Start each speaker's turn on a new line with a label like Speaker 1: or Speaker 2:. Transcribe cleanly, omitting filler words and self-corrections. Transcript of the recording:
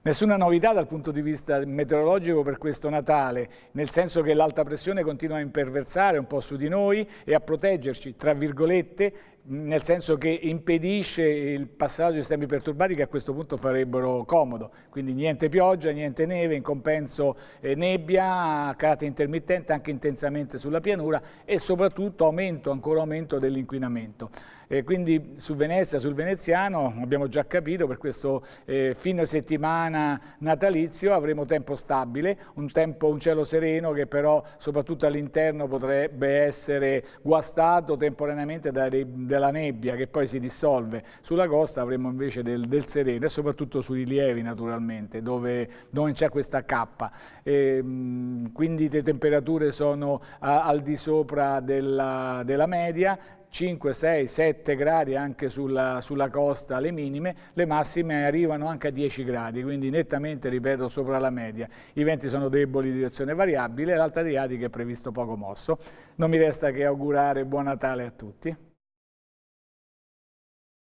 Speaker 1: Nessuna novità dal punto di vista meteorologico per questo Natale, nel senso che l'alta pressione continua a imperversare un po' su di noi e a proteggerci, tra virgolette, nel senso che impedisce il passaggio di sistemi perturbati che a questo punto farebbero comodo. Quindi niente pioggia, niente neve, in compenso nebbia, a carattere intermittente anche intensamente sulla pianura e soprattutto ancora aumento dell'inquinamento. Quindi su Venezia, sul veneziano, abbiamo già capito, per questo fine settimana natalizio avremo tempo stabile, un cielo sereno che però soprattutto all'interno potrebbe essere guastato temporaneamente dalla nebbia che poi si dissolve. Sulla costa avremo invece del sereno e soprattutto sui rilievi naturalmente, dove c'è questa cappa. Quindi le temperature sono al di sopra della media, 5, 6, 7 gradi anche sulla costa le minime, le massime arrivano anche a 10 gradi, quindi nettamente, ripeto, sopra la media. I venti sono deboli di direzione variabile, l'Alta Adriatica è previsto poco mosso. Non mi resta che augurare buon Natale a tutti.